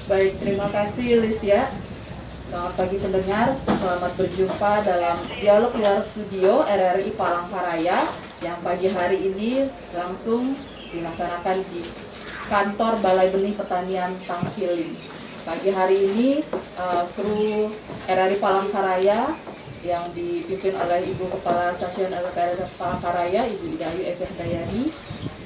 Baik, terima kasih Listia. Selamat pagi pendengar, selamat berjumpa dalam Dialog Luar Studio RRI Palangkaraya yang pagi hari ini langsung dilaksanakan di kantor Balai Benih Pertanian Tangkiling. Pagi hari ini kru RRI Palangkaraya yang dipimpin oleh Ibu Kepala Stasiun RRI Palangkaraya, Ibu Ida Ayu Eva Dayani.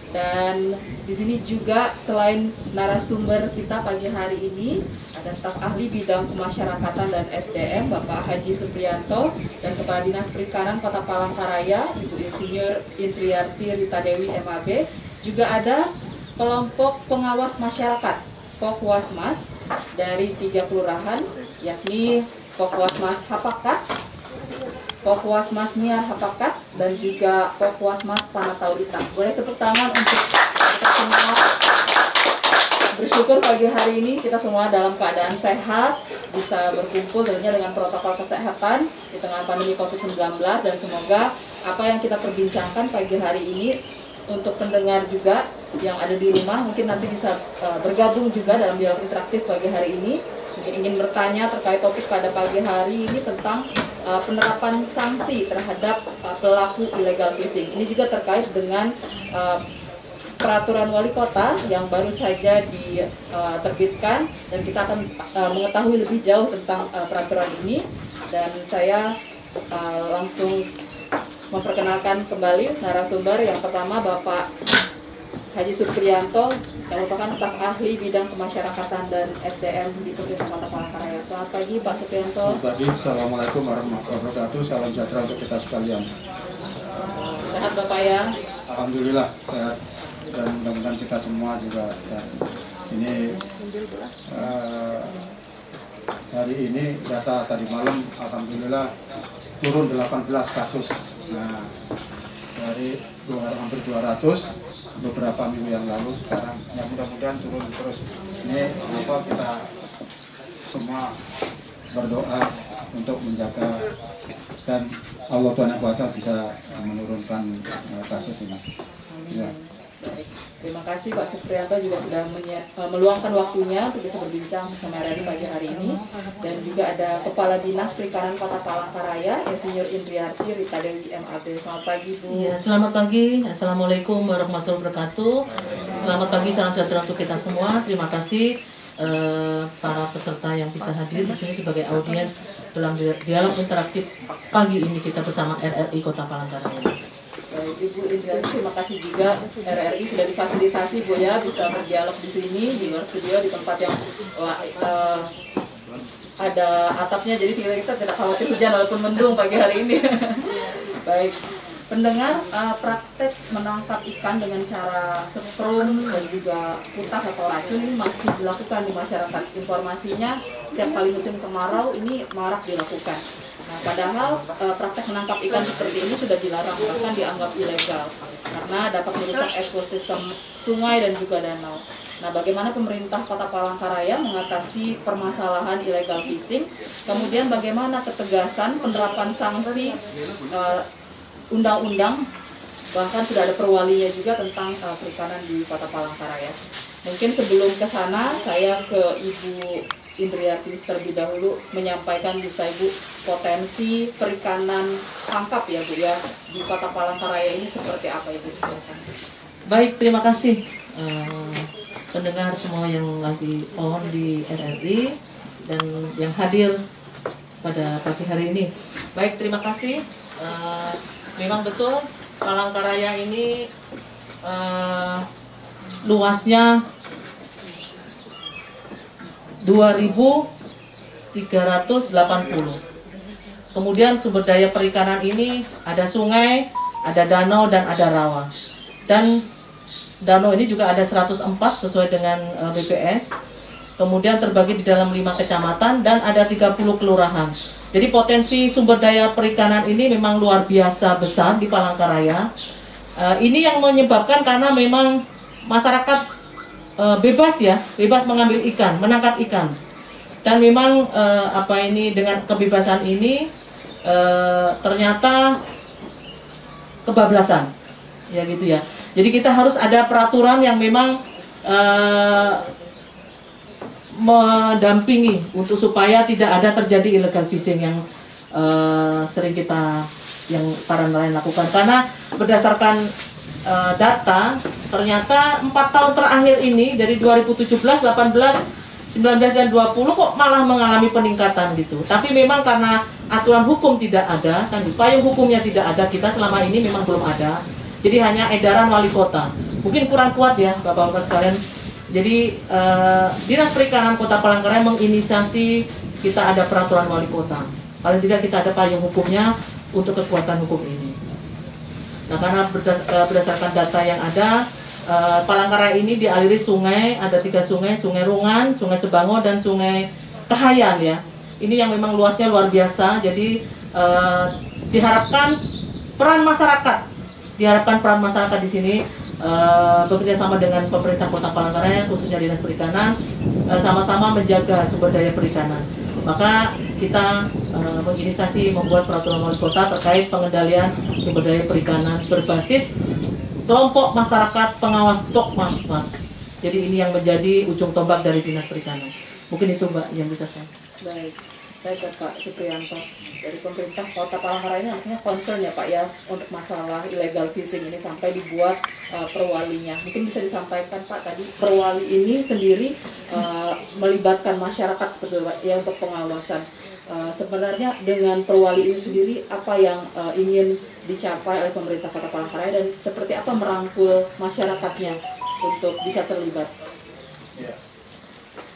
Dan di sini juga selain narasumber kita pagi hari ini ada staf ahli bidang kemasyarakatan dan SDM Bapak Haji Supriyanto dan Kepala Dinas Perikanan Kota Palangkaraya Ibu Insinyur Intriarti Rita Dewi MAB. Juga ada kelompok pengawas masyarakat Pokwasmas dari 3 kelurahan, yakni Pokwasmas Hapakat, Pokwasmas Niar Hapakat, dan juga Pokwasmas Panatau Itang. Boleh tepuk tangan untuk kita semua. Bersyukur pagi hari ini kita semua dalam keadaan sehat, bisa berkumpul tentunya dengan protokol kesehatan di tengah pandemi COVID-19, dan semoga apa yang kita perbincangkan pagi hari ini untuk pendengar juga yang ada di rumah mungkin nanti bisa bergabung juga dalam dialog interaktif pagi hari ini. Mungkin ingin bertanya terkait topik pada pagi hari ini tentang penerapan sanksi terhadap pelaku illegal fishing. Ini juga terkait dengan peraturan wali kota yang baru saja diterbitkan, dan kita akan mengetahui lebih jauh tentang peraturan ini. Dan saya langsung memperkenalkan kembali narasumber yang pertama, Bapak Haji Supriyanto yang merupakan staf ahli bidang kemasyarakatan dan SDM di Pemerintah Kota Palangkaraya. Selamat pagi Pak Supriyanto. Selamat pagi, Assalamualaikum warahmatullahi wabarakatuh. Salam sejahtera untuk kita sekalian. Sehat Bapak ya? Alhamdulillah sehat, dan mudah-mudahan kita semua juga ya. Ini hari ini data tadi malam alhamdulillah turun 18 kasus. Nah, dari hampir 200 beberapa minggu yang lalu, sekarang ya mudah-mudahan turun terus. Ini apa, kita semua berdoa untuk menjaga dan Allah Tuhan Yang Kuasa bisa menurunkan kasus ini. Ya. Terima kasih Pak Supriyanto juga sudah meluangkan waktunya untuk bisa berbincang bersama RRI pagi hari ini. Dan juga ada Kepala Dinas Perikanan Kota Palangkaraya, Insinyur Intriarti Rita Dewi MAB. Selamat pagi Bu. Iya, selamat pagi. Assalamualaikum warahmatullahi wabarakatuh. Selamat pagi, salam sejahtera untuk kita semua. Terima kasih para peserta yang bisa hadir di sini sebagai audiens dalam dialog interaktif pagi ini kita bersama RRI Kota Palangkaraya. Baik, Ibu Indrani, terima kasih juga RRI sudah difasilitasi Bu ya, bisa berdialog di sini di luar studio di tempat yang ada atapnya, jadi kita tidak khawatir hujan walaupun mendung pagi hari ini. Baik, pendengar, praktek menangkap ikan dengan cara setrum dan juga putah atau racun ini masih dilakukan di masyarakat. Informasinya setiap kali musim kemarau ini marak dilakukan. Nah, padahal praktek menangkap ikan seperti ini sudah dilarang, bahkan dianggap ilegal karena dapat merusak ekosistem sungai dan juga danau. Nah, bagaimana pemerintah Kota Palangkaraya mengatasi permasalahan illegal fishing? Kemudian bagaimana ketegasan penerapan sanksi undang-undang, bahkan sudah ada perwalinya juga tentang perikanan di Kota Palangkaraya. Mungkin sebelum ke sana, saya ke Ibu Indriati terlebih dahulu menyampaikan bisa Ibu potensi perikanan tangkap ya Bu ya di Kota Palangkaraya ini seperti apa Ibu? Baik, terima kasih pendengar semua yang lagi on di RRI dan yang hadir pada pagi hari ini. Baik, terima kasih. Memang betul Palangkaraya ini luasnya 2.380. Kemudian sumber daya perikanan ini ada sungai, ada danau, dan ada rawa. Dan danau ini juga ada 104 sesuai dengan BPS. Kemudian terbagi di dalam 5 kecamatan dan ada 30 kelurahan. Jadi potensi sumber daya perikanan ini memang luar biasa besar di Palangkaraya. Ini yang menyebabkan karena memang masyarakat bebas mengambil ikan, menangkap ikan. Dan memang dengan kebebasan ini ternyata kebablasan, ya gitu ya. Jadi kita harus ada peraturan yang memang mendampingi untuk supaya tidak ada terjadi illegal fishing yang sering para nelayan lakukan. Karena berdasarkan data, ternyata 4 tahun terakhir ini dari 2017, 18, 19 dan 20 kok malah mengalami peningkatan gitu. Tapi memang karena aturan hukum tidak ada, kan payung hukumnya tidak ada, kita selama ini memang belum ada. Jadi hanya edaran wali kota. Mungkin kurang kuat ya Bapak-bapak sekalian. Jadi Dinas Perikanan Kota Palangkaraya menginisiasi kita ada peraturan wali kota. Paling tidak kita ada payung hukumnya untuk kekuatan hukum ini. Nah, karena berdasarkan data yang ada, Palangkaraya ini dialiri sungai, ada 3 sungai, Sungai Rungan, Sungai Sebango, dan Sungai Kahayan ya. Ini yang memang luasnya luar biasa, jadi diharapkan peran masyarakat di sini bekerja sama dengan pemerintah Kota Palangkaraya, khususnya Dinas Perikanan, sama-sama menjaga sumber daya perikanan. Maka kita menginisiasi membuat peraturan wali kota terkait pengendalian sumber daya perikanan berbasis kelompok masyarakat pengawas Pokmasmas. Jadi ini yang menjadi ujung tombak dari Dinas Perikanan. Mungkin itu Mbak yang bisa saya. Baik, saya ke Pak Supriyanto. Dari pemerintah Kota Palangkaraya ini artinya concern ya Pak ya untuk masalah illegal fishing ini sampai dibuat perwalinya. Mungkin bisa disampaikan Pak tadi perwali ini sendiri melibatkan masyarakat seperti Pak ya untuk pengawasan. Sebenarnya dengan perwali ini sendiri apa yang ingin dicapai oleh pemerintah Kota Palangkaraya dan seperti apa merangkul masyarakatnya untuk bisa terlibat? Ya.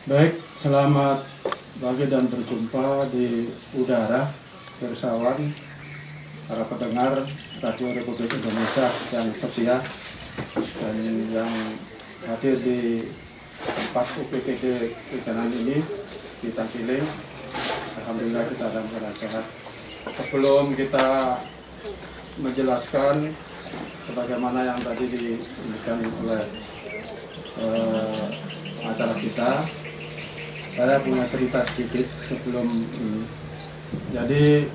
Baik, selamat pagi dan berjumpa di udara bersawang para pendengar Radio Republik Indonesia yang setia dan yang hadir di tempat UPPD Perikanan ini di Tangkiling. Alhamdulillah kita dalam keadaan sehat. Sebelum kita menjelaskan sebagaimana yang tadi diberikan oleh acara kita, saya punya cerita sedikit sebelum ini. Jadi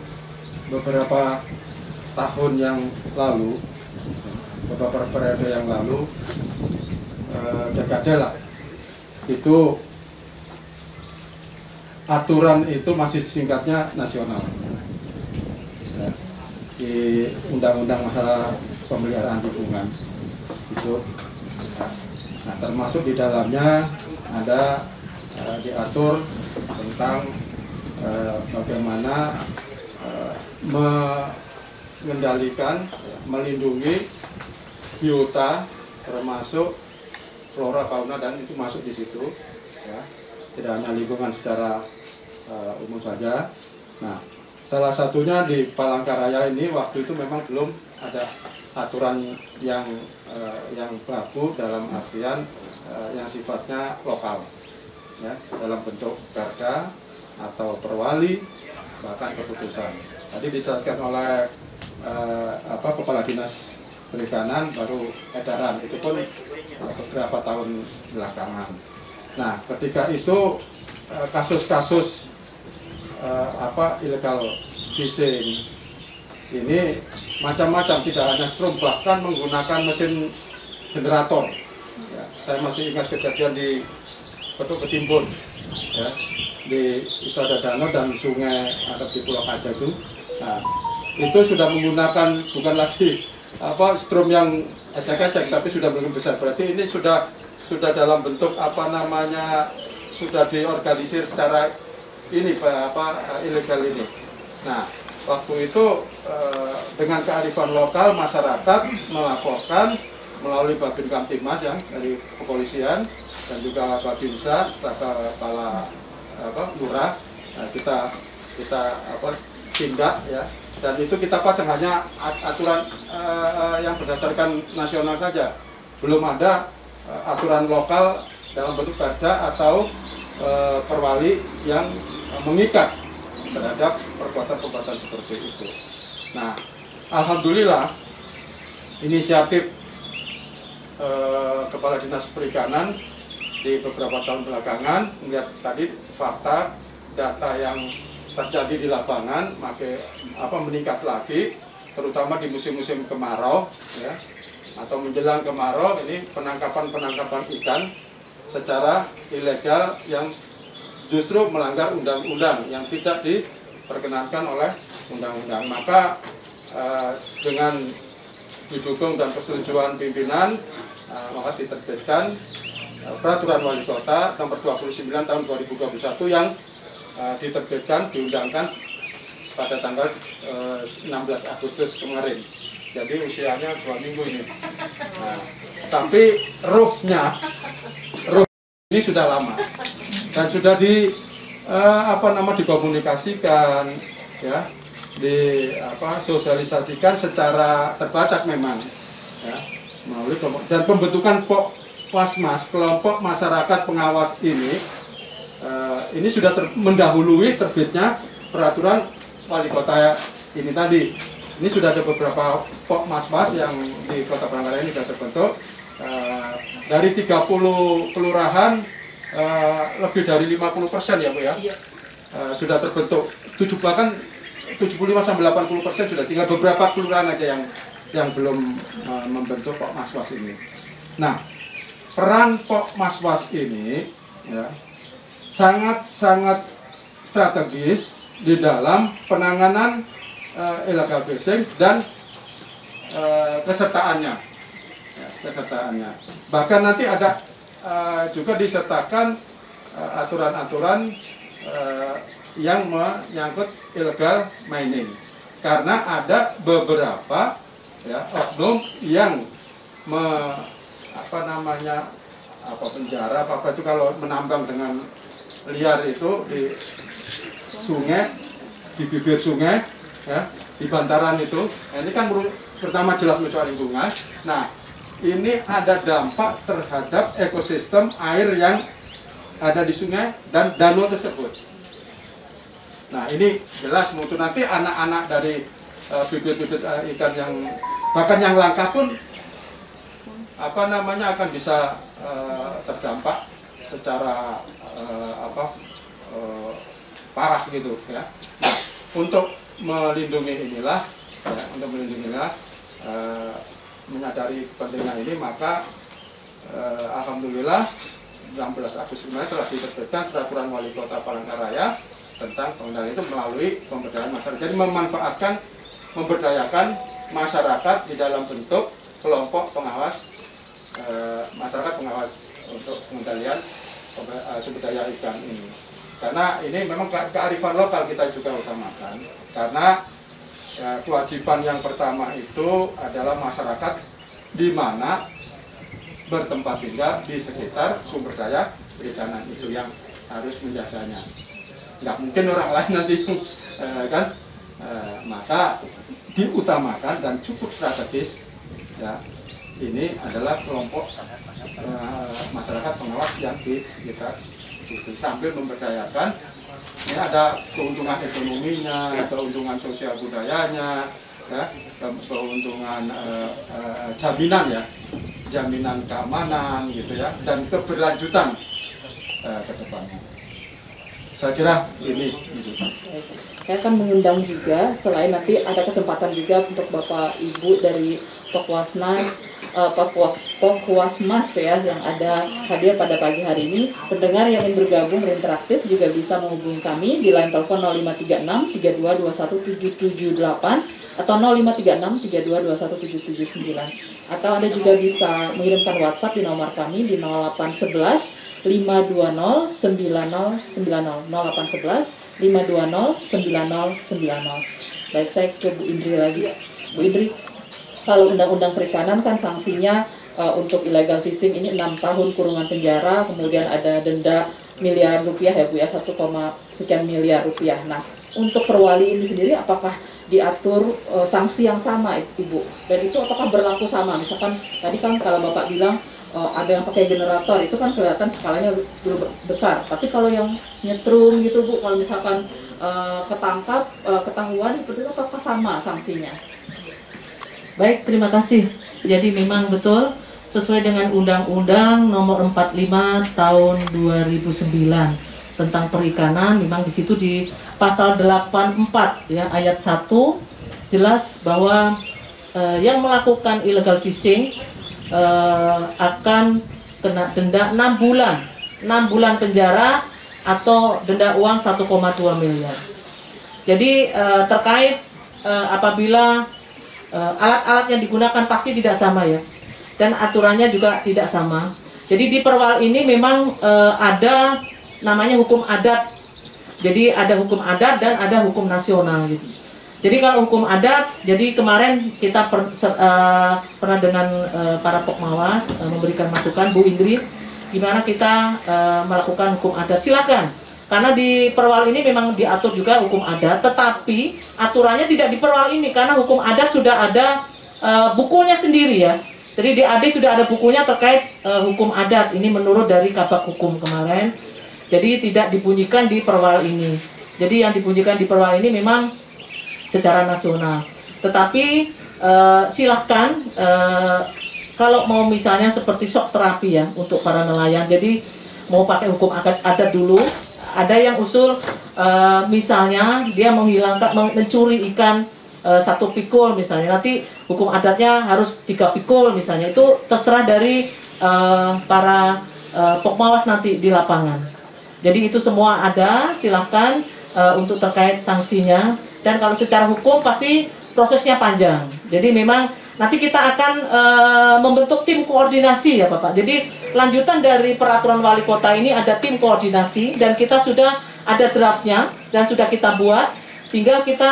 beberapa tahun yang lalu, beberapa periode yang lalu, dekade lah, itu aturan itu masih singkatnya nasional. Ya, di Undang-Undang Masalah Pemeliharaan Lingkungan itu. Nah, termasuk di dalamnya ada diatur tentang bagaimana mengendalikan, melindungi biota termasuk flora, fauna, dan itu masuk di situ. Ya. Tidak hanya lingkungan secara umum saja. Nah, salah satunya di Palangkaraya ini waktu itu memang belum ada aturan yang baku dalam artian yang sifatnya lokal, ya, dalam bentuk perda atau perwali bahkan keputusan. Tadi dijelaskan oleh Kepala Dinas Perikanan baru edaran, itu pun beberapa tahun belakangan. Nah, ketika itu kasus-kasus illegal fishing ini macam-macam, tidak hanya strum, bahkan menggunakan mesin generator. Ya, saya masih ingat kejadian di Petuk Ketimbun, ya, itu ada danau dan sungai ada di Pulau Kaja itu. Nah, itu sudah menggunakan bukan lagi strum yang ecek-ecek, tapi sudah begitu besar. Berarti ini sudah dalam bentuk sudah diorganisir secara ini ilegal ini. Nah, waktu itu dengan kearifan lokal masyarakat melaporkan melalui Babin Kamtibmas ya, dari kepolisian dan juga Babinsa serta kepala lurah. Nah, kita tindak ya, dan itu kita pasang hanya aturan yang berdasarkan nasional saja, belum ada aturan lokal dalam bentuk perda atau perwali yang mengikat terhadap perbuatan-perbuatan seperti itu. Nah, alhamdulillah inisiatif Kepala Dinas Perikanan di beberapa tahun belakangan melihat tadi fakta data yang terjadi di lapangan meningkat lagi, terutama di musim-musim kemarau ya, atau menjelang kemarau ini penangkapan ikan secara ilegal yang justru melanggar undang-undang yang tidak diperkenankan oleh undang-undang. Maka dengan didukung dan persetujuan pimpinan, maka diterbitkan Peraturan Wali Kota Nomor 29 Tahun 2021 yang diterbitkan, diundangkan pada tanggal 16 Agustus kemarin. Jadi usianya 2 minggu ini. Nah, tapi ruh ini sudah lama dan sudah dikomunikasikan, ya, sosialisasikan secara terbatas memang, ya, melalui dan pembentukan Poklasmas, kelompok masyarakat pengawas ini sudah mendahului terbitnya peraturan wali kota ini tadi. Ini sudah ada beberapa Poklasmas yang di Kota Palangkaraya ini sudah terbentuk. Dari 30 kelurahan, lebih dari 50% ya Bu ya, sudah terbentuk. Bahkan 75-80% sudah, tinggal beberapa kelurahan aja yang belum membentuk Poklasmas ini. Nah, peran Poklasmas ini, ya, sangat strategis di dalam penanganan illegal fishing dan kesertaannya. Bahkan nanti ada juga disertakan aturan-aturan yang menyangkut illegal mining, karena ada beberapa, ya, oknum yang penjara apa itu kalau menambang dengan liar itu di sungai, di bibir sungai, ya, di bantaran itu. Nah, ini kan pertama jelas merusak lingkungan. Nah, ini ada dampak terhadap ekosistem air yang ada di sungai dan danau tersebut. Nah, ini jelas mutu nanti anak-anak dari bibit-bibit ikan yang bahkan yang langka pun akan bisa terdampak secara parah gitu, ya. Nah, untuk melindungi inilah, menyadari pentingnya ini, maka alhamdulillah 16 Agustus kemarin telah diterbitkan Peraturan Wali Kota Palangkaraya tentang pengendalian itu melalui pemberdayaan masyarakat. Jadi memberdayakan masyarakat di dalam bentuk kelompok pengawas, masyarakat pengawas untuk pengendalian sumber daya ikan ini. Karena ini memang kearifan lokal kita juga utamakan, karena kewajiban yang pertama itu adalah masyarakat di mana bertempat tinggal di sekitar sumber daya perikanan itu yang harus menjaganya. Nggak mungkin orang lain nanti, kan? Maka diutamakan dan cukup strategis, ya. Ini adalah kelompok masyarakat pengawas yang di sekitar itu, sambil memberdayakan. Ini ada keuntungan ekonominya, keuntungan sosial budayanya, ya, keuntungan jaminan, ya, jaminan keamanan gitu, ya, dan keberlanjutan ke depannya. Saya kira ini gitu. Saya akan mengundang juga, selain nanti ada kesempatan juga untuk Bapak Ibu dari Poklasmas ya yang ada hadir pada pagi hari ini. Pendengar yang ingin bergabung berinteraktif juga bisa menghubungi kami di line telepon 0536 3221 778 atau 0536 3221 779, atau Anda juga bisa mengirimkan WhatsApp di nomor kami di 0811 520 9090 0811 520 9090. Baik, saya ke Bu Indri lagi. Bu Indri, kalau undang-undang perikanan kan sanksinya untuk illegal fishing ini 6 tahun kurungan penjara, kemudian ada denda miliar rupiah ya Bu ya, 1, sekian miliar rupiah. Nah, untuk perwali ini sendiri apakah diatur sanksi yang sama Ibu? Dan itu apakah berlaku sama? Misalkan tadi kan kalau Bapak bilang ada yang pakai generator, itu kan kelihatan skalanya dulu besar. Tapi kalau yang nyetrum gitu Bu, kalau misalkan ketangkap, ketahuan seperti itu, apakah sama sanksinya? Baik, terima kasih. Jadi memang betul sesuai dengan Undang-Undang Nomor 45 Tahun 2009 tentang perikanan. Memang di situ di pasal 84 ya ayat 1 jelas bahwa yang melakukan illegal fishing akan kena denda 6 bulan penjara atau denda uang 1,2 miliar. Jadi terkait apabila alat-alat yang digunakan pasti tidak sama ya, dan aturannya juga tidak sama. Jadi di Perwal ini memang ada namanya hukum adat. Jadi ada hukum adat dan ada hukum nasional gitu. Jadi kalau hukum adat, jadi kemarin kita pernah dengan para Pokmawas memberikan masukan, Bu Indri, gimana kita melakukan hukum adat. Silakan, karena di Perwal ini memang diatur juga hukum adat, tetapi aturannya tidak di Perwal ini karena hukum adat sudah ada bukunya sendiri ya. Jadi di AD sudah ada bukunya terkait hukum adat. Ini menurut dari Kabak Hukum kemarin. Jadi tidak dibunyikan di Perwal ini. Jadi yang dibunyikan di Perwal ini memang secara nasional. Tetapi silahkan kalau mau misalnya seperti shock terapi ya untuk para nelayan. Jadi mau pakai hukum adat dulu. Ada yang usul misalnya dia menghilangkan, mencuri ikan 1 pikul misalnya, nanti hukum adatnya harus 3 pikul misalnya. Itu terserah dari para Pokmawas nanti di lapangan. Jadi itu semua ada, silahkan untuk terkait sanksinya. Dan kalau secara hukum pasti prosesnya panjang. Jadi memang nanti kita akan membentuk tim koordinasi ya Bapak. Jadi lanjutan dari peraturan wali kota ini ada tim koordinasi dan kita sudah ada draftnya dan sudah kita buat. Tinggal kita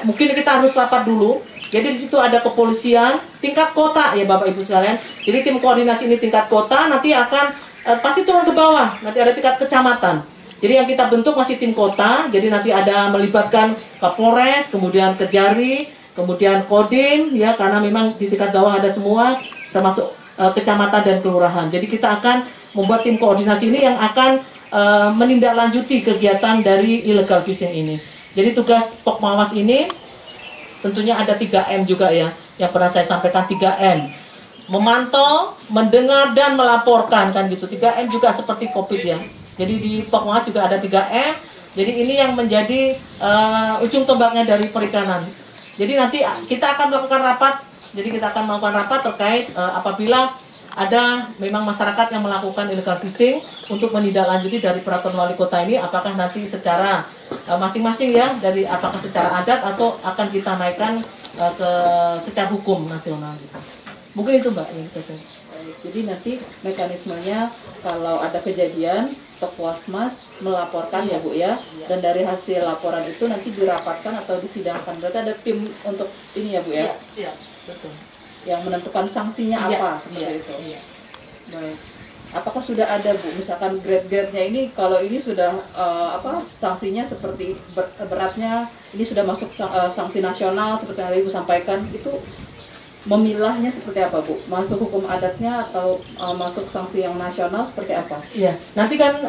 mungkin kita harus rapat dulu. Jadi di situ ada kepolisian tingkat kota ya Bapak Ibu sekalian. Jadi tim koordinasi ini tingkat kota nanti akan pasti turun ke bawah. Nanti ada tingkat kecamatan. Jadi yang kita bentuk masih tim kota. Jadi nanti ada melibatkan Kapolres, kemudian Kejari, kemudian Kodim ya, karena memang di tingkat bawah ada semua termasuk kecamatan dan kelurahan. Jadi kita akan membuat tim koordinasi ini yang akan menindaklanjuti kegiatan dari illegal fishing ini. Jadi tugas Pokmawas ini tentunya ada 3M juga ya, yang pernah saya sampaikan 3M. Memantau, mendengar, dan melaporkan kan gitu. 3M juga seperti COVID ya. Jadi di Pokmawas juga ada 3M. Jadi ini yang menjadi ujung tombaknya dari perikanan. Jadi nanti kita akan melakukan rapat. Jadi kita akan melakukan rapat terkait apabila ada memang masyarakat yang melakukan illegal fishing untuk menindaklanjuti dari peraturan wali kota ini, apakah nanti secara masing-masing ya, dari apakah secara adat atau akan kita naikkan ke secara hukum nasional gitu. Mungkin itu Mbak yang saya. Jadi nanti mekanismenya kalau ada kejadian Pokmasmas melaporkan ya Bu ya, dan dari hasil laporan itu nanti dirapatkan atau disidangkan. Berarti ada tim untuk ini ya Bu ya? Siap, betul. Yang menentukan sanksinya apa seperti itu. Iya. Baik. Apakah sudah ada Bu, misalkan grade-grade-nya ini, kalau ini sudah sanksinya seperti beratnya, ini sudah masuk sanksi nasional seperti yang Ibu sampaikan, itu memilahnya seperti apa Bu? Masuk hukum adatnya atau masuk sanksi yang nasional seperti apa? Iya, nanti kan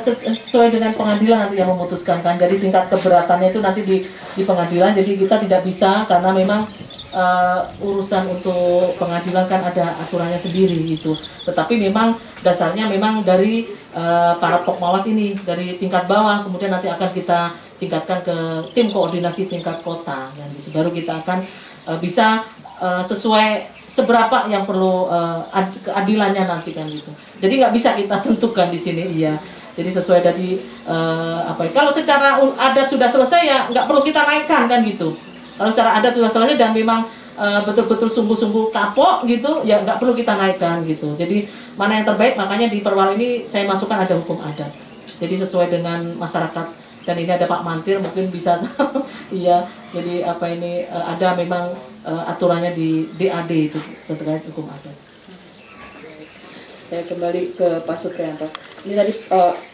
sesuai dengan pengadilan nanti yang memutuskan kan. Jadi tingkat keberatannya itu nanti di pengadilan. Jadi kita tidak bisa karena memang urusan untuk pengadilan kan ada aturannya sendiri gitu. Tetapi memang dasarnya memang dari para Pokmawas ini dari tingkat bawah, kemudian nanti akan kita tingkatkan ke tim koordinasi tingkat kota. Dan gitu. Baru kita akan bisa sesuai seberapa yang perlu keadilannya nanti kan gitu. Jadi nggak bisa kita tentukan di sini iya. Jadi sesuai dari kalau secara adat sudah selesai ya nggak perlu kita naikkan kan gitu. Kalau secara adat sudah selesai dan memang betul-betul sungguh-sungguh kapok gitu ya nggak perlu kita naikkan gitu. Jadi mana yang terbaik, makanya di Perwal ini saya masukkan ada hukum adat. Jadi sesuai dengan masyarakat. Dan ini ada Pak Mantir mungkin bisa iya. Jadi ada memang aturannya di DAD itu terkait hukum adat. Saya kembali ke Pak Supriyanto. Ini tadi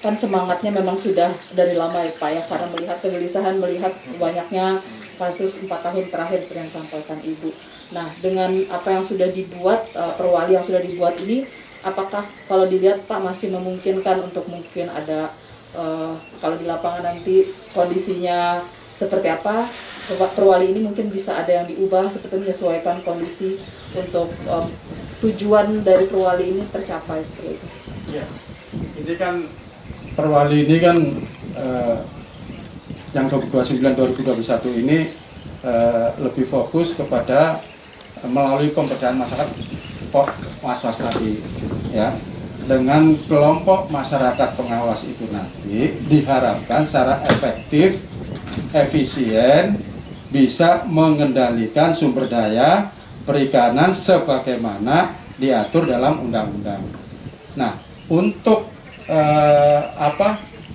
kan semangatnya memang sudah dari lama ya Pak ya, karena melihat kegelisahan, melihat banyaknya kasus 4 tahun terakhir yang disampaikan Ibu. Nah, dengan apa yang sudah dibuat, perwali yang sudah dibuat ini, apakah kalau dilihat Pak masih memungkinkan untuk mungkin ada kalau di lapangan nanti kondisinya seperti apa, perwali ini mungkin bisa ada yang diubah seperti menyesuaikan kondisi untuk tujuan dari perwali ini tercapai seperti itu. Ya, ini kan perwali ini kan yang 2029-2021 ini lebih fokus kepada melalui pemberdayaan masyarakat was-was tadi ya. dengan kelompok masyarakat pengawas itu nanti diharapkan secara efektif, efisien, bisa mengendalikan sumber daya perikanan sebagaimana diatur dalam undang-undang. Nah, untuk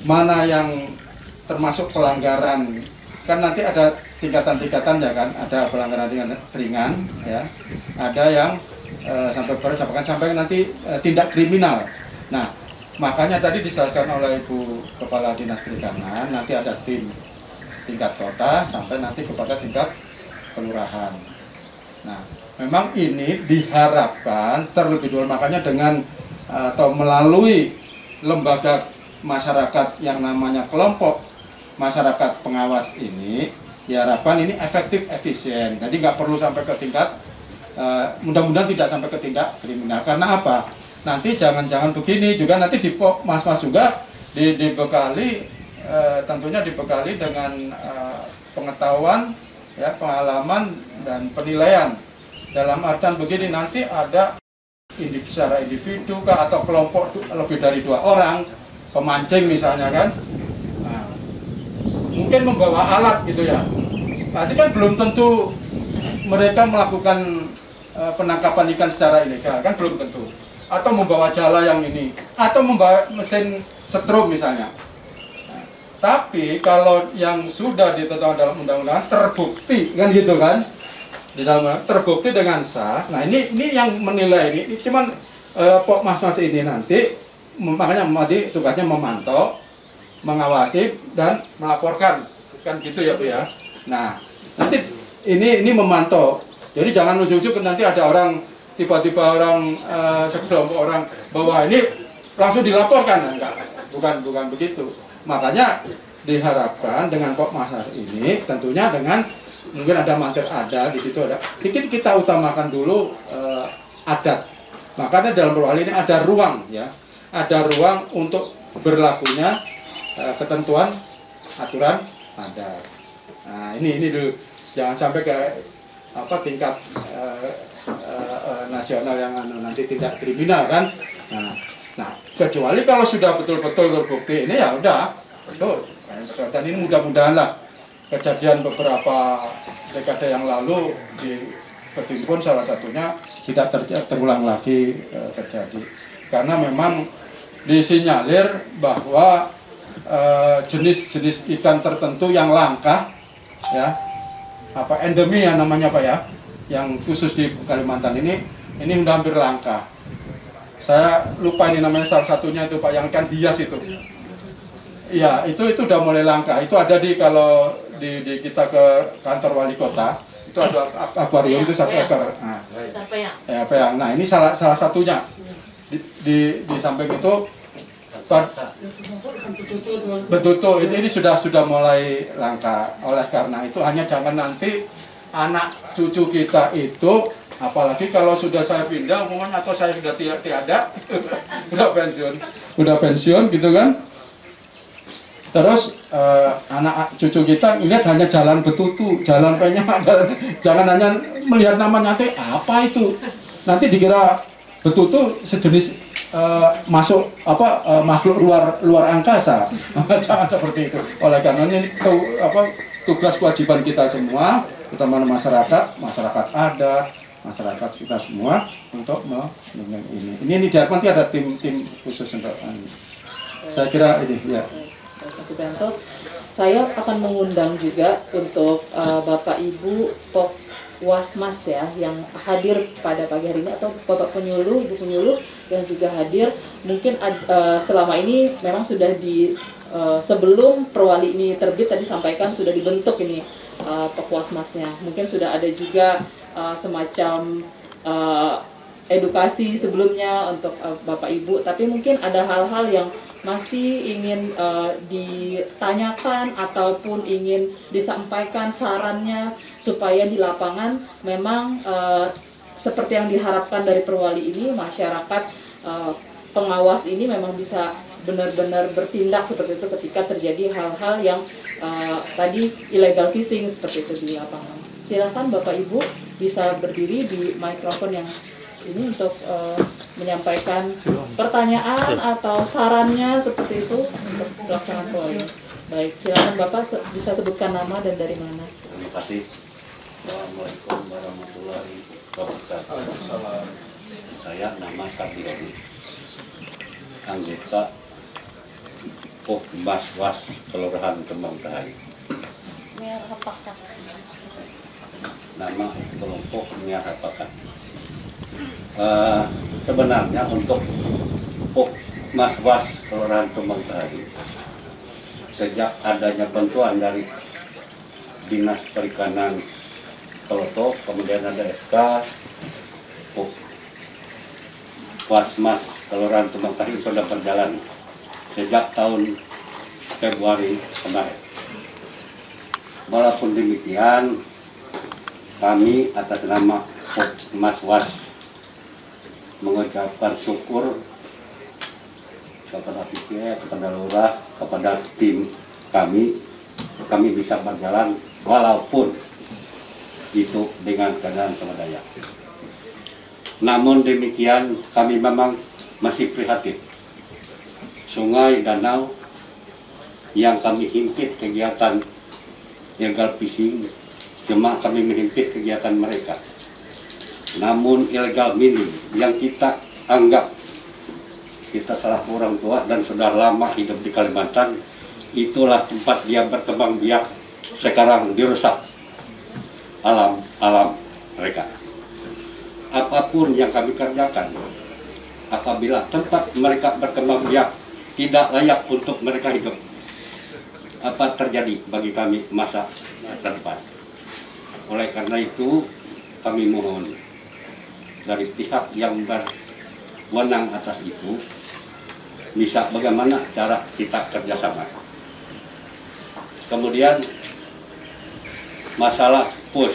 mana yang termasuk pelanggaran, kan nanti ada tingkatan-tingkatan ya kan, ada pelanggaran ringan ya, ada yang sampai berat sampai nanti tindak kriminal. Nah, makanya tadi dijelaskan oleh Ibu Kepala Dinas Perikanan, nanti ada tim tingkat kota sampai nanti kepada tingkat kelurahan. Nah, memang ini diharapkan terlebih dulu, makanya dengan atau melalui lembaga masyarakat yang namanya kelompok masyarakat pengawas ini, diharapkan ini efektif, efisien. Jadi nggak perlu sampai ke tingkat, mudah-mudahan tidak sampai ke tingkat kriminal. Karena apa? Nanti jangan-jangan begini juga, nanti di mas-mas juga dibekali, tentunya dibekali dengan pengetahuan, ya, pengalaman dan penilaian. Dalam artian begini, nanti ada secara individu kah, atau kelompok lebih dari 2 orang pemancing misalnya kan, nah, mungkin membawa alat gitu ya. Nanti kan belum tentu mereka melakukan penangkapan ikan secara ilegal, kan belum tentu. Atau membawa jala yang ini, atau membawa mesin setrum misalnya. Nah, tapi kalau yang sudah ditetapkan dalam undang-undang terbukti kan gitu kan, di dalam terbukti dengan sah. Nah, ini yang menilai ini cuman mas-mas ini nanti, makanya tugasnya memantau, mengawasi dan melaporkan, kan gitu ya Bu ya. Nah, nanti ini memantau. Jadi jangan ujuk-ujuk nanti ada orang, tiba-tiba orang sekelompok orang bawa ini langsung dilaporkan, enggak, bukan begitu. Makanya diharapkan dengan Pokmas ini tentunya dengan mungkin ada mater ada di situ, ada sedikit kita utamakan dulu adat. Makanya dalam perwali ini ada ruang ya, ada ruang untuk berlakunya ketentuan aturan adat. Nah, ini dulu, jangan sampai ke tingkat nasional yang nanti tidak kriminal kan. Nah, kecuali kalau sudah betul-betul terbukti ini ya udah betul. Dan ini mudah-mudahan lah kejadian beberapa dekade yang lalu di Ketimpun salah satunya tidak terulang lagi terjadi, karena memang disinyalir bahwa jenis-jenis ikan tertentu yang langka ya, endemi ya namanya Pak ya, yang khusus di Kalimantan ini udah hampir langka. Saya lupa ini namanya, salah satunya itu Pak, yang ikan bias itu. Iya, itu udah mulai langka. Itu ada kalau di kita ke kantor wali kota, itu ada akuarium itu 1 ekor. Nah, peyang. Nah, ini salah satunya. Di samping itu betutu ini sudah mulai langka. Oleh karena itu hanya jangan nanti anak cucu kita itu, apalagi kalau sudah saya pindah umumnya atau saya sudah tiada udah pensiun gitu kan. Terus anak cucu kita lihat hanya jalan betutu, jalan penyak, jangan hanya melihat nama nanti apa itu. Nanti dikira betutu sejenis masuk makhluk luar angkasa. Jangan seperti itu. Oleh karena ini tugas kewajiban kita semua, terutama masyarakat adat, masyarakat kita semua untuk melindungi ini. Ini nanti ada tim khusus untuk ini. Saya kira ini ya. Pak Suprianto, saya akan mengundang juga untuk Bapak Ibu Pokwasmas ya, yang hadir pada pagi hari ini, atau Bapak Penyuluh, Ibu Penyuluh yang juga hadir. Mungkin selama ini memang sudah sebelum perwali ini terbit tadi sampaikan sudah dibentuk ini Pokwasmasnya. Mungkin sudah ada juga semacam edukasi sebelumnya untuk Bapak Ibu, tapi mungkin ada hal-hal yang masih ingin ditanyakan ataupun ingin disampaikan sarannya supaya di lapangan memang seperti yang diharapkan dari perwali ini, masyarakat pengawas ini memang bisa benar-benar bertindak seperti itu ketika terjadi hal-hal yang tadi illegal fishing seperti itu di lapangan. Silakan Bapak Ibu bisa berdiri di mikrofon yang ini untuk menyampaikan pertanyaan atau sarannya seperti itu untuk pelaksanaan polling. Baik, silakan Bapak bisa sebutkan nama dan dari mana. Terima kasih. Assalamualaikum warahmatullahi wabarakatuh. Saya nama Kardiani, anggota Pokmaswas Kelurahan Kembang Sari. Nama kelompok Miara Pakat. Sebenarnya untuk Pokmaswas Kelurahan Kembang Sari, sejak adanya bantuan dari Dinas Perikanan Peloto, kemudian ada SK Wasmas Kelurahan Kembang Sari sudah berjalan sejak tahun Februari kemarin. Walaupun demikian, kami atas nama Pokmaswas mengucapkan syukur kepada PPS, kepada lurah, kepada tim kami bisa berjalan walaupun itu dengan keadaan swadaya. Namun demikian kami memang masih prihatin. Sungai, danau yang kami himpit kegiatan illegal fishing, cuma kami menghimpit kegiatan mereka. Namun illegal mining yang kita anggap kita salah orang tua dan sudah lama hidup di Kalimantan, itulah tempat dia berkembang biak, sekarang dirusak alam mereka. Apapun yang kami kerjakan, apabila tempat mereka berkembang biak tidak layak untuk mereka hidup, apa terjadi bagi kami masa depan? Oleh karena itu, kami mohon dari pihak yang berwenang atas itu, bisa bagaimana cara kita kerjasama. Kemudian masalah pos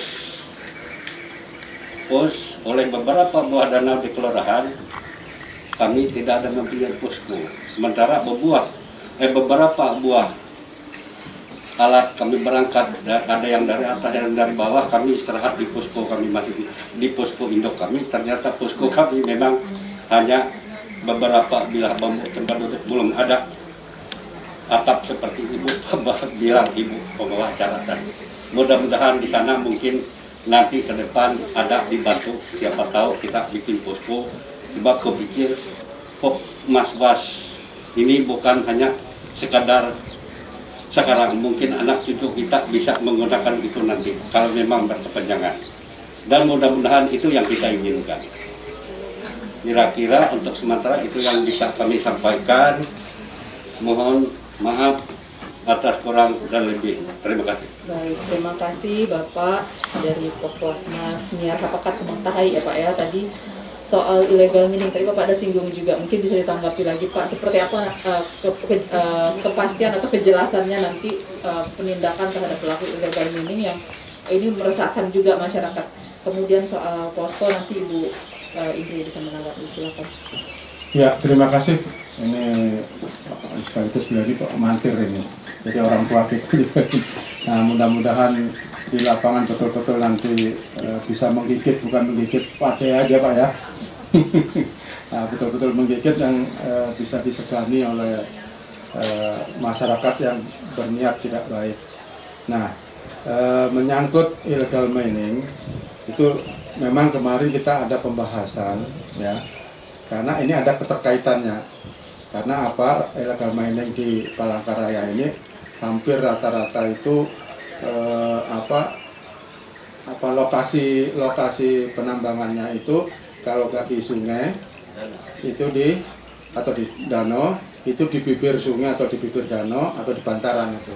oleh beberapa buah danau di kelurahan, kami tidak ada mempunyai posko. Sementara beberapa buah alat kami berangkat, ada yang dari atas dan dari bawah, kami istirahat di posko, kami masih di posko induk kami. Ternyata posko kami memang hanya beberapa bilah bambu tempat duduk, belum ada atap seperti ibu bilang ibu pembawa acara tadi. Mudah-mudahan di sana mungkin nanti ke depan ada dibantu, siapa tahu kita bikin posko. Sebab kepikir Pokmaswas ini bukan hanya sekadar sekarang, mungkin anak cucu kita bisa menggunakan itu nanti kalau memang berkepanjangan, dan mudah-mudahan itu yang kita inginkan. Kira-kira untuk sementara itu yang bisa kami sampaikan. Mohon maaf atas kurang dan lebih. Terima kasih. Baik, terima kasih Bapak dari Pokmaswas Miara Pakat Kembang Sari ya Pak ya. Tadi soal illegal mining tadi Bapak ada singgung juga, mungkin bisa ditanggapi lagi Pak, seperti apa kepastian atau kejelasannya nanti penindakan terhadap pelaku illegal mining yang ini meresahkan juga masyarakat. Kemudian soal posko nanti Ibu Indri bisa menanggapi, silakan. Ya, terima kasih. Ini sekaligus beliau ini kok mantir ini, jadi orang tua kita. Nah, mudah-mudahan di lapangan betul-betul nanti bisa menggigit, bukan menggigit pada aja Pak ya. Nah, betul-betul menggigit yang bisa disegani oleh masyarakat yang berniat tidak baik. Nah, menyangkut illegal mining itu memang kemarin kita ada pembahasan ya, karena ini ada keterkaitannya. Karena apa, illegal mining di Palangkaraya ini hampir rata-rata itu lokasi penambangannya itu kalau nggak di sungai itu di danau, itu di bibir sungai atau di bibir danau atau di bantaran itu.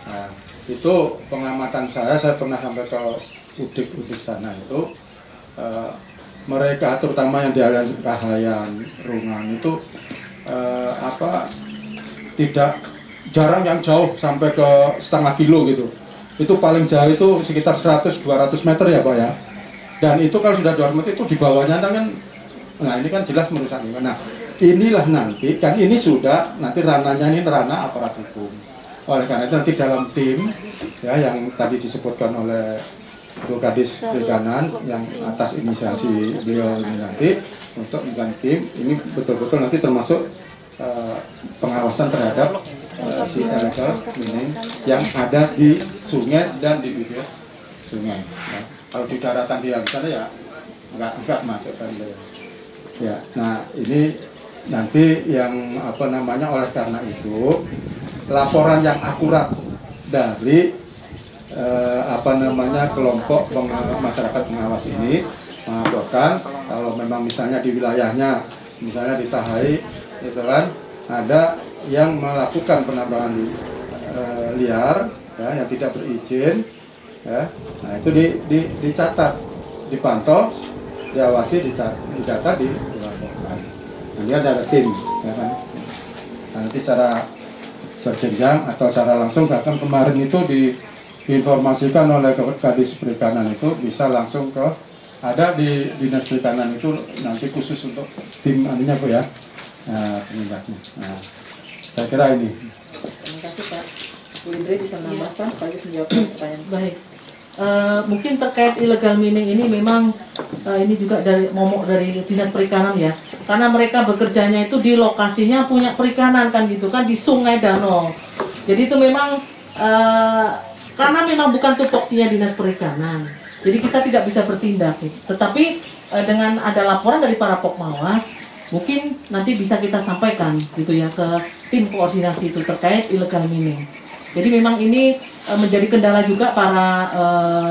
Nah, itu pengamatan saya pernah sampai ke udik sana itu, mereka terutama yang di Kahayan, Rungan itu tidak jarang yang jauh sampai ke setengah kilo gitu. Itu paling jauh itu sekitar 100-200 meter ya Pak ya. Dan itu kalau sudah 200 meter itu di bawahnya kan, nah ini kan jelas merusak lingkungan. Nah inilah nanti, kan ini sudah nanti ranahnya ini ranah aparat hukum. Oleh karena itu nanti dalam tim ya yang tadi disebutkan oleh untuk Kadis Perikanan yang atas inisiasi beliau ini nanti untuk dengan tim ini betul-betul nanti termasuk pengawasan terhadap si illegal mining yang ada di sungai dan di bibir sungai. Nah, kalau di daratan dia sana ya enggak masuk kan. Ya, nah ini nanti yang apa namanya oleh karena itu laporan yang akurat dari apa namanya kelompok masyarakat pengawas ini melaporkan kalau memang misalnya di wilayahnya misalnya di Tahai itu kan ada yang melakukan penambangan liar ya, yang tidak berizin ya. Nah itu dicatat, dipantau, diawasi, dicatat, dilaporkan. Nanti ada tim ya kan. Nanti secara berjenjang atau secara langsung bahkan kemarin itu diinformasikan oleh Kadis Perikanan itu bisa langsung ke ada di Dinas Perikanan itu nanti khusus untuk tim anunya Bu ya. Nah, penindaknya. Nah, saya kira ini. Terima kasih Pak. Bu Indri bisa menambahkan sekaligus menjawab pertanyaan. Baik. Mungkin terkait illegal mining ini memang ini juga dari momok dari Dinas Perikanan ya. Karena mereka bekerjanya itu di lokasinya punya perikanan kan gitu kan di Sungai Danau. Jadi itu memang karena memang bukan tupoksinya Dinas Perikanan. Jadi kita tidak bisa bertindak. Tetapi dengan ada laporan dari para Pokmawas, mungkin nanti bisa kita sampaikan gitu ya ke tim koordinasi itu terkait illegal mining. Jadi memang ini menjadi kendala juga para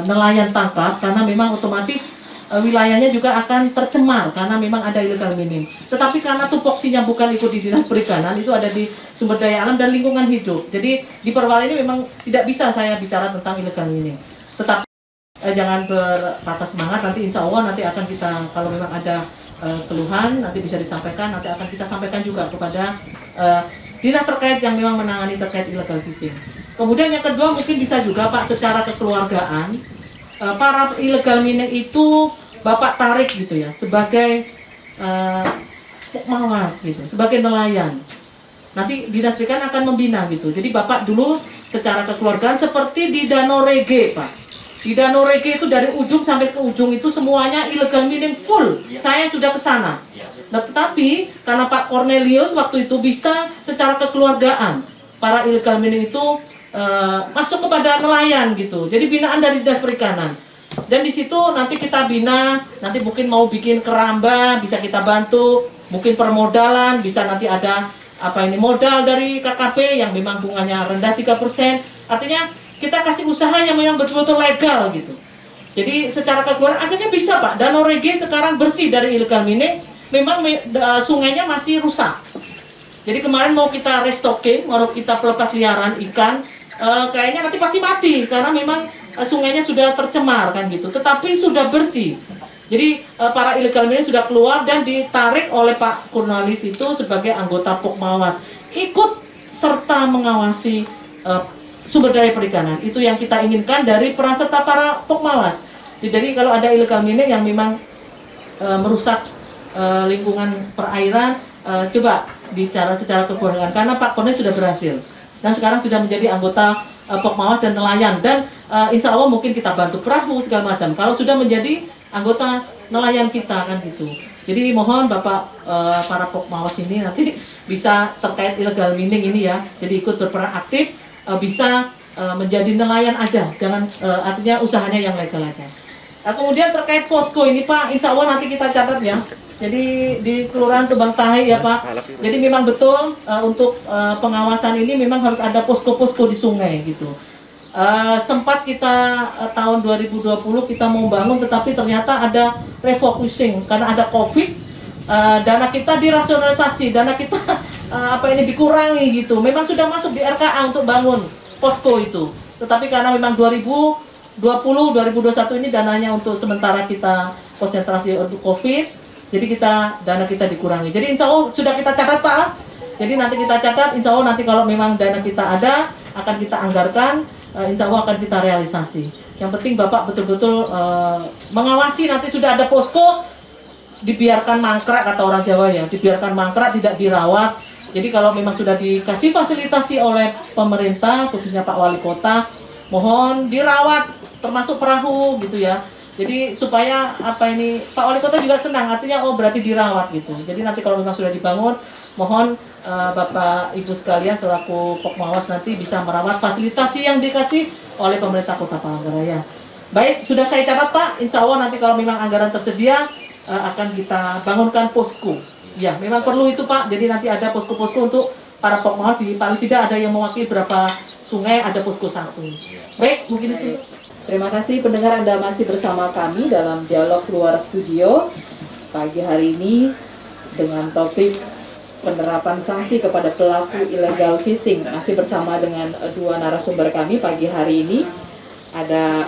nelayan tangkap karena memang otomatis wilayahnya juga akan tercemar karena memang ada illegal mining. Tetapi karena tupoksinya bukan ikut di Dinas Perikanan, itu ada di Sumber Daya Alam dan Lingkungan Hidup. Jadi di Perwali ini memang tidak bisa saya bicara tentang illegal mining. Tetapi jangan berpatah semangat, nanti insya Allah nanti akan kita kalau memang ada keluhan nanti bisa disampaikan, nanti akan kita sampaikan juga kepada dinas terkait yang memang menangani terkait illegal fishing. Kemudian yang kedua mungkin bisa juga Pak secara kekeluargaan para illegal mining itu Bapak tarik gitu ya sebagai Pokmawas gitu, sebagai nelayan. Nanti Dinas Perikanan akan membina gitu. Jadi Bapak dulu secara kekeluargaan seperti di Danau Rege Pak. Di Danau Rege itu dari ujung sampai ke ujung itu semuanya illegal mining full. Saya sudah ke sana. Nah, tetapi karena Pak Cornelius waktu itu bisa secara kekeluargaan para illegal mining itu masuk kepada nelayan gitu. Jadi binaan dari Dinas Perikanan. Dan di situ nanti kita bina, nanti mungkin mau bikin keramba bisa kita bantu, mungkin permodalan bisa nanti ada apa ini modal dari KKP yang memang bunganya rendah 3%. Artinya kita kasih usaha yang memang betul-betul legal gitu. Jadi secara kekeluargaan akhirnya bisa Pak. Danau Rege sekarang bersih dari illegal mining. Memang sungainya masih rusak. Jadi kemarin mau kita restocking, mau kita pelepas liaran ikan, kayaknya nanti pasti mati karena memang sungainya sudah tercemar kan gitu. Tetapi sudah bersih. Jadi para illegal mining sudah keluar dan ditarik oleh Pak Cornelius itu sebagai anggota Pokmawas. Ikut serta mengawasi sumber daya perikanan. Itu yang kita inginkan dari peran serta para Pokmawas. Jadi kalau ada illegal mining yang memang merusak lingkungan perairan, coba bicara secara kekeluargaan karena Pak Cornelius sudah berhasil dan sekarang sudah menjadi anggota Pokmawas dan nelayan dan insya Allah mungkin kita bantu perahu segala macam kalau sudah menjadi anggota nelayan kita kan gitu. Jadi mohon Bapak para Pokmawas ini nanti bisa terkait illegal mining ini ya, jadi ikut berperan aktif, bisa menjadi nelayan aja, jangan artinya usahanya yang legal aja. Kemudian terkait posko ini Pak, insya Allah nanti kita catat ya. Jadi di Kelurahan Tubang Tahai ya Pak. Jadi memang betul untuk pengawasan ini memang harus ada posko-posko di sungai gitu. Sempat kita tahun 2020 kita mau bangun, tetapi ternyata ada refocusing karena ada COVID. Dana kita dirasionalisasi, dana kita dikurangi gitu. Memang sudah masuk di RKA untuk bangun posko itu. Tetapi karena memang 2020, 2021 ini dananya untuk sementara kita konsentrasi untuk COVID. Jadi dana kita dikurangi. Jadi insya Allah sudah kita catat Pak. Jadi nanti kita catat, insya Allah nanti kalau memang dana kita ada, akan kita anggarkan, insya Allah akan kita realisasi. Yang penting Bapak betul-betul mengawasi, nanti sudah ada posko, dibiarkan mangkrak kata orang Jawa ya, dibiarkan mangkrak, tidak dirawat. Jadi kalau memang sudah dikasih fasilitasi oleh pemerintah, khususnya Pak Wali Kota, mohon dirawat termasuk perahu gitu ya. Jadi supaya apa ini Pak Wali Kota juga senang, artinya oh berarti dirawat gitu. Jadi nanti kalau memang sudah dibangun, mohon Bapak Ibu sekalian selaku Pokmawas nanti bisa merawat fasilitasi yang dikasih oleh pemerintah Kota Palangkaraya. Baik, sudah saya catat Pak, insya Allah nanti kalau memang anggaran tersedia akan kita bangunkan posko. Ya, memang perlu itu Pak, jadi nanti ada posko-posko untuk para Pokmawas, paling tidak ada yang mewakili berapa sungai, ada posko satu. Baik, mungkin itu. Terima kasih pendengar, Anda masih bersama kami dalam dialog luar studio pagi hari ini dengan topik penerapan sanksi kepada pelaku illegal fishing. Masih bersama dengan dua narasumber kami pagi hari ini. Ada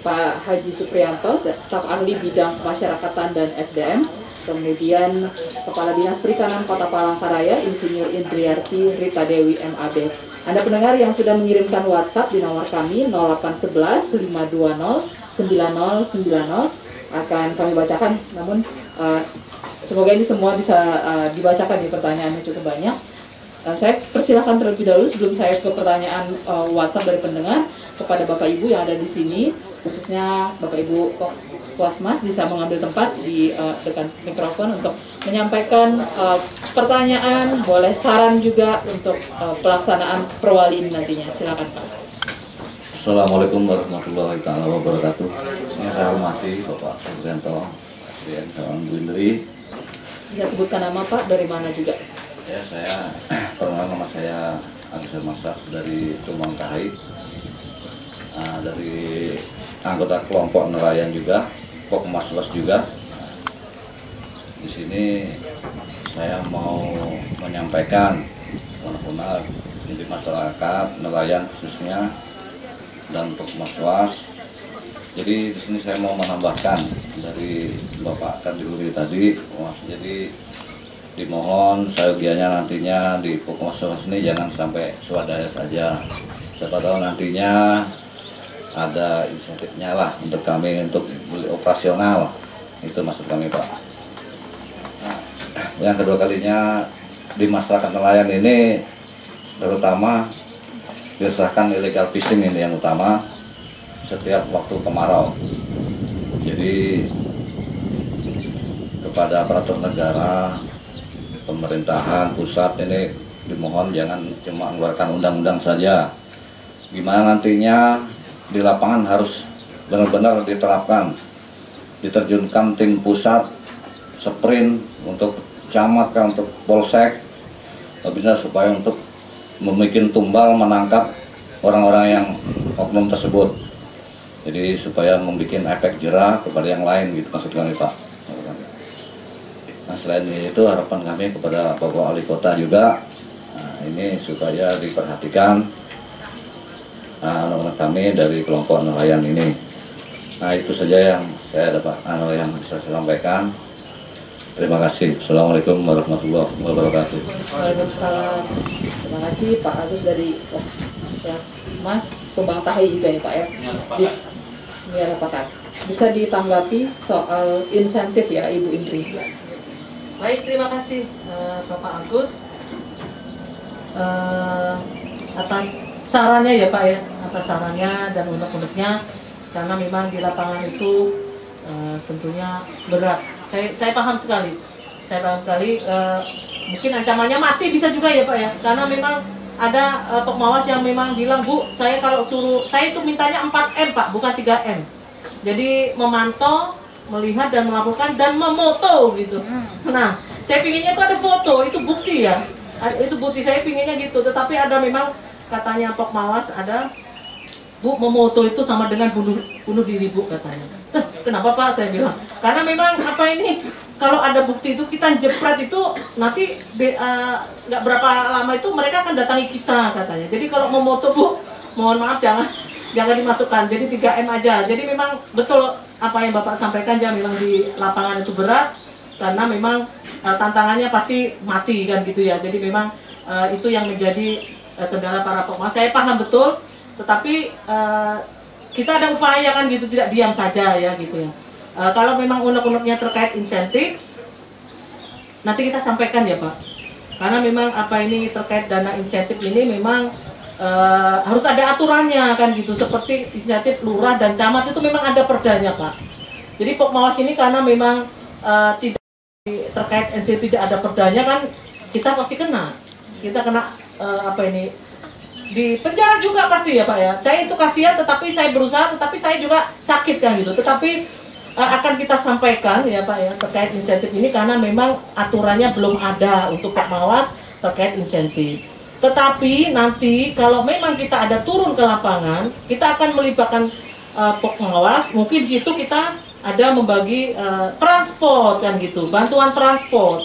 Pak Haji Supriyanto, staf ahli bidang pemasyarakatan dan SDM. Kemudian Kepala Dinas Perikanan Kota Palangkaraya, Insinyur Indriarti Rita Dewi MAB. Anda pendengar yang sudah mengirimkan WhatsApp di nomor kami 0811 520 9090 akan kami bacakan. Namun semoga ini semua bisa dibacakan, di pertanyaannya cukup banyak. Saya persilahkan terlebih dahulu sebelum saya ke pertanyaan WhatsApp dari pendengar kepada Bapak Ibu yang ada di sini, khususnya Bapak Ibu Puasmas bisa mengambil tempat di dekat mikrofon untuk menyampaikan pertanyaan, boleh saran juga untuk pelaksanaan perwali ini nantinya. Silakan Pak. Assalamualaikum warahmatullahi wabarakatuh. Saya hormati Bapak Supriyanto, Presiden Calon Bu Indri. Bisa sebutkan nama Pak, dari mana juga? Ya, saya perkenalkan nama saya Agus Masak dari Tumbang Kahit, dari anggota kelompok nelayan juga, Pokmas juga. Di sini saya mau menyampaikan benar-benar ini masyarakat nelayan khususnya dan Pokmas. Jadi di sini saya mau menambahkan dari Bapak Kandiluri tadi, jadi dimohon sayugianya nantinya di Pokmas ini jangan sampai swadaya saja. Siapa tahu nantinya ada insentifnya lah untuk kami untuk beli operasional. Itu maksud kami Pak. Nah, yang kedua kalinya di masyarakat nelayan ini terutama dirasakan illegal fishing ini yang utama setiap waktu kemarau. Jadi kepada aparatur negara, pemerintahan pusat ini dimohon jangan cuma mengeluarkan undang-undang saja. Gimana nantinya di lapangan harus benar-benar diterapkan, diterjunkan tim pusat, sprint untuk camat, untuk polsek, bisa supaya untuk membuat tumbal menangkap orang-orang yang oknum tersebut. Jadi supaya membuat efek jerah kepada yang lain, gitu maksud kami Pak. Nah, selain itu harapan kami kepada Bapak Wali Kota juga, nah, ini supaya diperhatikan anak-anak kami dari kelompok nelayan ini. Nah, itu saja yang saya dapat yang bisa saya sampaikan. Terima kasih. Assalamualaikum warahmatullahi wabarakatuh. Waalaikumsalam. Terima kasih Pak Agus dari Mas Tumbang Tahi juga nih Pak ya. Biar apakah bisa ditanggapi soal insentif ya Ibu Indri? Baik, terima kasih Bapak Agus atas sarannya ya Pak ya, atas sarannya dan unek-uneknya, karena memang di lapangan itu tentunya berat. Saya paham sekali, mungkin ancamannya mati bisa juga ya Pak ya, karena memang ada Pokmawas yang memang bilang, Bu, saya kalau suruh, saya itu mintanya 4M Pak, bukan 3M. Jadi memantau, melihat dan melaporkan dan memoto gitu. Nah, saya pinginnya itu ada foto, itu bukti ya. Itu bukti, saya pinginnya gitu. Tetapi ada memang katanya Pokmawas ada, Bu, memoto itu sama dengan bunuh diri Bu katanya. Kenapa Pak? Saya bilang. Karena memang apa ini, kalau ada bukti itu kita jepret itu nanti nggak berapa lama itu mereka akan datangi kita katanya. Jadi kalau memoto Bu, mohon maaf jangan dimasukkan. Jadi 3M aja. Jadi memang betul apa yang Bapak sampaikan ya, memang di lapangan itu berat karena memang tantangannya pasti mati kan gitu ya. Jadi memang itu yang menjadi kendala para Pokmawas. Saya paham betul, tetapi kita ada upaya kan gitu, tidak diam saja ya gitu ya. Kalau memang unek-uneknya terkait insentif, nanti kita sampaikan ya Pak. Karena memang apa ini terkait dana insentif ini memang harus ada aturannya kan gitu, seperti inisiatif lurah dan camat itu memang ada perdanya Pak. Jadi Pokmawas ini karena memang tidak terkait NCT tidak ada perdanya kan, kita pasti kena. Kita kena di penjara juga pasti ya Pak ya. Saya itu kasihan, tetapi saya berusaha, tetapi saya juga sakit kan gitu. Tetapi akan kita sampaikan ya Pak ya terkait insentif ini karena memang aturannya belum ada untuk Pokmawas terkait insentif. Tetapi nanti kalau memang kita ada turun ke lapangan, kita akan melibatkan Pokmawas. Mungkin di situ kita ada membagi transport kan gitu, bantuan transport.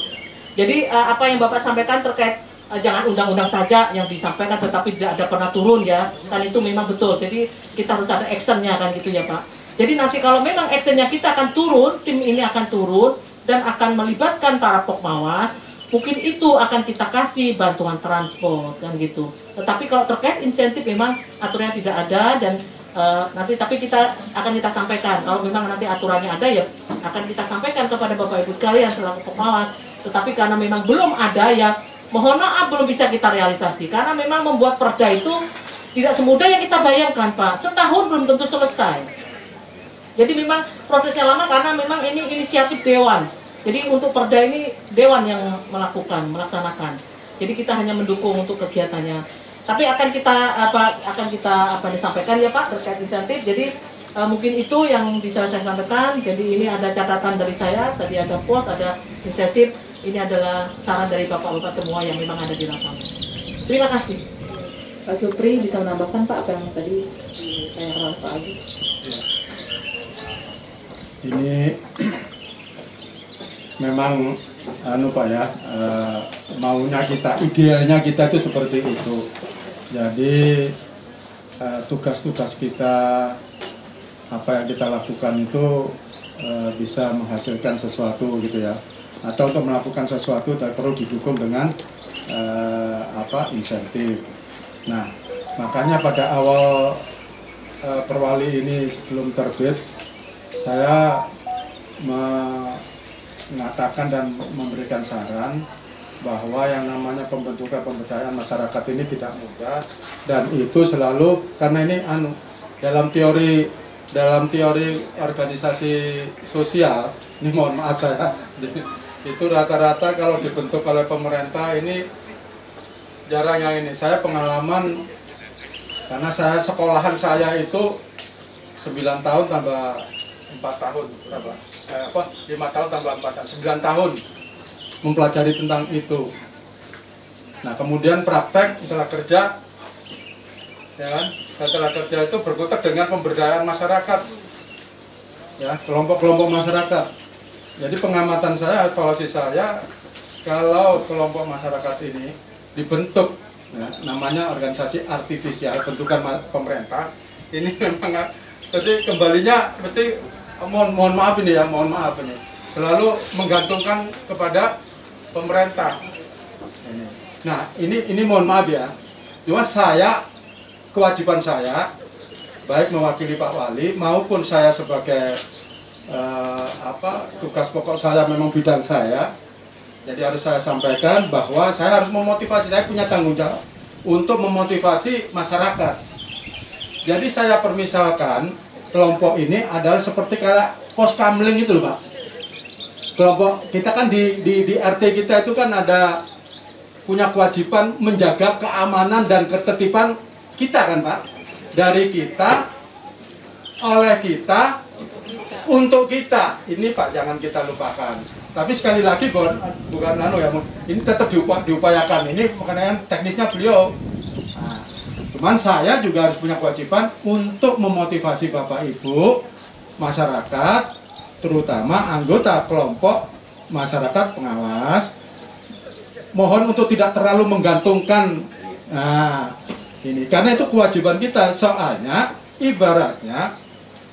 Jadi apa yang Bapak sampaikan terkait jangan undang-undang saja yang disampaikan, tetapi tidak ada pernah turun ya, kan itu memang betul. Jadi kita harus ada actionnya kan gitu ya Pak. Jadi nanti kalau memang actionnya kita akan turun, tim ini akan turun dan akan melibatkan para Pokmawas. Mungkin itu akan kita kasih bantuan transport kan gitu. Tetapi kalau terkait insentif memang aturannya tidak ada dan nanti tapi kita akan kita sampaikan kalau memang nanti aturannya ada ya akan kita sampaikan kepada Bapak Ibu sekalian selaku Pokmawas. Tetapi karena memang belum ada ya mohon maaf belum bisa kita realisasi karena memang membuat perda itu tidak semudah yang kita bayangkan Pak. Setahun belum tentu selesai. Jadi memang prosesnya lama karena memang ini inisiatif dewan. Jadi untuk perda ini dewan yang melaksanakan. Jadi kita hanya mendukung untuk kegiatannya. Tapi akan kita disampaikan ya Pak terkait insentif. Jadi mungkin itu yang bisa saya sampaikan. Jadi ini ada catatan dari saya. Tadi ada pos, ada insentif. Ini adalah saran dari bapak-bapak semua yang memang ada di lapangan. Terima kasih. Pak Supri bisa menambahkan Pak apa yang tadi saya harap Pak Agi. Ini memang Pak ya, maunya kita, idealnya kita itu seperti itu. Jadi tugas-tugas kita, apa yang kita lakukan itu bisa menghasilkan sesuatu gitu ya. Atau untuk melakukan sesuatu perlu didukung dengan insentif. Nah, makanya pada awal perwali ini sebelum terbit, saya mengatakan dan memberikan saran bahwa yang namanya pembentukan pemberdayaan masyarakat ini tidak mudah dan itu selalu karena ini dalam teori organisasi sosial ini mohon maaf saya itu rata-rata kalau dibentuk oleh pemerintah ini jarang yang ini. Saya pengalaman karena sekolahan saya itu 9 tahun tambah 4 tahun berapa? 5 tahun tambah 4 tahun, 9 tahun mempelajari tentang itu. Nah kemudian praktek setelah kerja, ya kan? Setelah kerja itu berkutat dengan pemberdayaan masyarakat, ya kelompok-kelompok masyarakat. Jadi pengamatan saya, evaluasi saya, kalau kelompok masyarakat ini dibentuk, ya, namanya organisasi artifisial, bentukan pemerintah, ini memang jadi kembalinya mesti mohon maaf ini ya, mohon maaf ini selalu menggantungkan kepada pemerintah. Nah ini mohon maaf ya, cuma kewajiban saya baik mewakili Pak Wali maupun saya sebagai tugas pokok saya memang bidang saya, jadi harus saya sampaikan bahwa saya harus memotivasi, saya punya tanggung jawab untuk memotivasi masyarakat. Jadi saya permisalkan kelompok ini adalah seperti kayak pos kamling itu loh Pak. Kelompok kita kan di RT kita itu kan ada punya kewajiban menjaga keamanan dan ketertiban kita kan Pak. Dari kita, oleh kita, untuk kita. Ini Pak jangan kita lupakan. Tapi sekali lagi bukan ya, ini tetap diupayakan. Ini mengenai teknisnya beliau. Nah, cuman saya juga harus punya kewajiban untuk memotivasi Bapak Ibu, masyarakat, terutama anggota kelompok masyarakat pengawas, mohon untuk tidak terlalu menggantungkan. Nah, ini karena itu kewajiban kita. Soalnya ibaratnya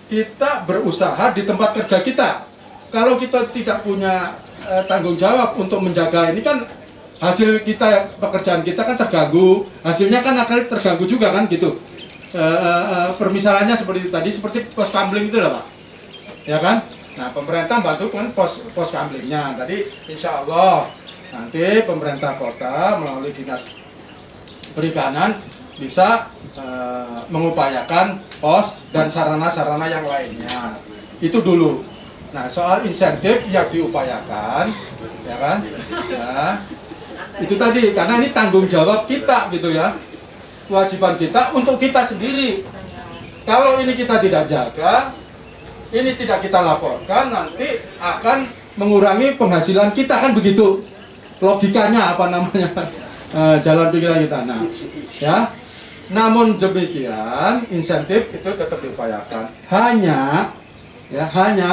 kita berusaha di tempat kerja kita. Kalau kita tidak punya tanggung jawab untuk menjaga ini kan hasil kita, pekerjaan kita kan terganggu, hasilnya kan akan terganggu juga kan gitu. Permisalannya seperti tadi, seperti pos kamling itu lah Pak, ya kan? Nah pemerintah bantu kan pos kamlingnya. Tadi insya Allah nanti pemerintah kota melalui dinas perikanan bisa mengupayakan pos dan sarana-sarana yang lainnya. Itu dulu. Nah, soal insentif yang diupayakan, ya kan? Nah, itu tadi, karena ini tanggung jawab kita gitu ya. Kewajiban kita untuk kita sendiri. Kalau ini kita tidak jaga, ini tidak kita laporkan, nanti akan mengurangi penghasilan kita, kan begitu logikanya, apa namanya, jalan pikiran kita. Nah, ya. Namun demikian, insentif itu tetap diupayakan. Hanya